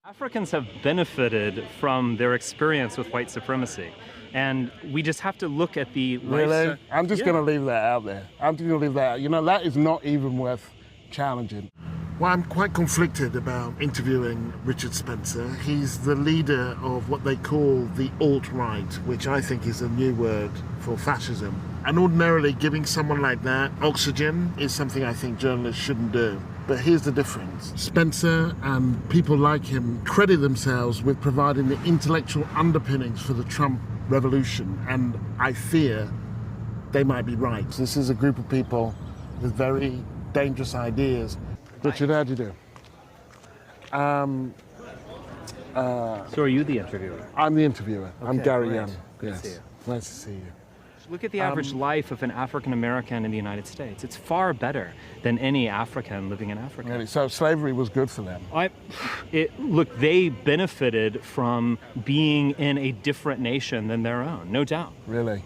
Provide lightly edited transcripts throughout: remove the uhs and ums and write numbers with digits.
Africans have benefited from their experience with white supremacy. And we just have to look at the Really? I'm just going to leave that out there. I'm just going to leave that out. You know, that is not even worth challenging. Well, I'm quite conflicted about interviewing Richard Spencer. He's the leader of what they call the alt-right, which I think is a new word for fascism. And ordinarily, giving someone like that oxygen is something I think journalists shouldn't do. But here's the difference. Spencer and people like him credit themselves with providing the intellectual underpinnings for the Trump revolution, and I fear they might be right. This is a group of people with very dangerous ideas. Richard, how do you do? So are you the interviewer? I'm the interviewer. Okay, I'm Gary great. Young. Good Yes. to see you. Nice to see you. Look at the average life of an African American in the United States. It's far better than any African living in Africa. Really? So slavery was good for them? Look, they benefited from being in a different nation than their own, no doubt. Really?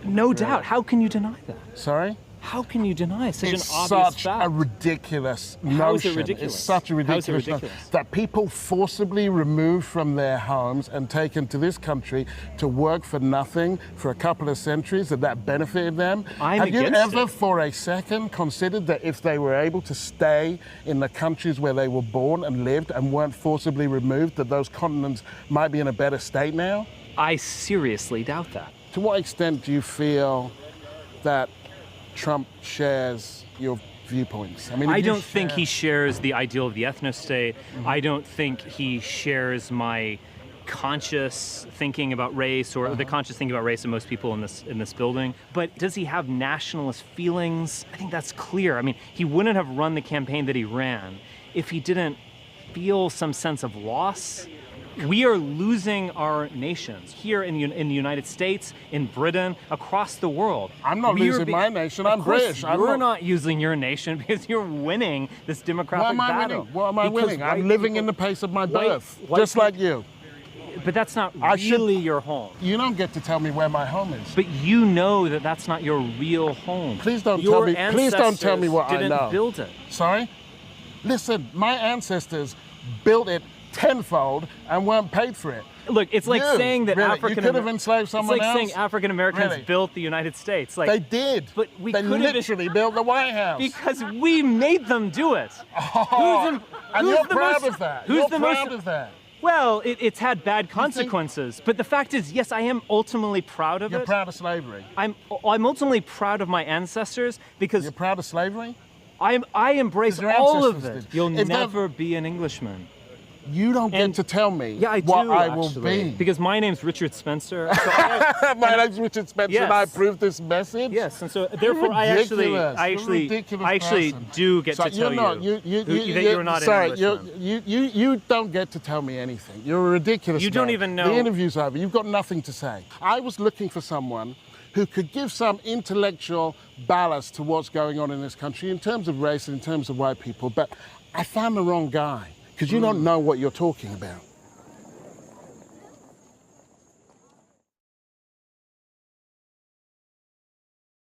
No doubt. How can you deny that? Sorry? How can you deny such It's an obvious such fact? a ridiculous How is notion. it ridiculous? It's such a ridiculous, How is it ridiculous? notion that people forcibly removed from their homes and taken to this country to work for nothing for a couple of centuries, that benefited them. Have you ever for a second considered that if they were able to stay in the countries where they were born and lived and weren't forcibly removed, that those continents might be in a better state now? I seriously doubt that. To what extent do you feel that Trump shares your viewpoints? I don't think he shares the ideal of the ethno-state. I don't think he shares my conscious thinking about race or the conscious thinking about race of most people in this building. But does he have nationalist feelings? I think that's clear. I mean, he wouldn't have run the campaign that he ran if he didn't feel some sense of loss. We are losing our nations here in the United States, in Britain, across the world. I'm not losing my nation. I'm British. You're not using your nation because you're winning this demographic battle. What am I winning? I'm living in the pace of my birth, just like you. But that's not really your home. You don't get to tell me where my home is. But you know that that's not your real home. Please don't tell me. Please don't tell me what I know. Didn't build it. Sorry? Listen, my ancestors built it tenfold and weren't paid for it. Look, it's like saying that you could have enslaved someone else. It's like saying African Americans built the United States. Like, they did. But they literally built the White House. Because we made them do it. And you're proud of that. You're proud of that. Well, it's had bad consequences. But the fact is, yes, I am ultimately proud of it. You're proud of slavery. I'm ultimately proud of my ancestors because you're proud of slavery. I embrace all of it. You'll never be an Englishman. You don't get to tell me what I will be. Because my name's Richard Spencer. My name's Richard Spencer, and I approve this message. Yes, and so therefore I actually do get to tell you that you're not an Englishman. You don't get to tell me anything. You're a ridiculous You don't even know. The interview's over. You've got nothing to say. I was looking for someone who could give some intellectual ballast to what's going on in this country in terms of race and in terms of white people, but I found the wrong guy. Because you don't know what you're talking about.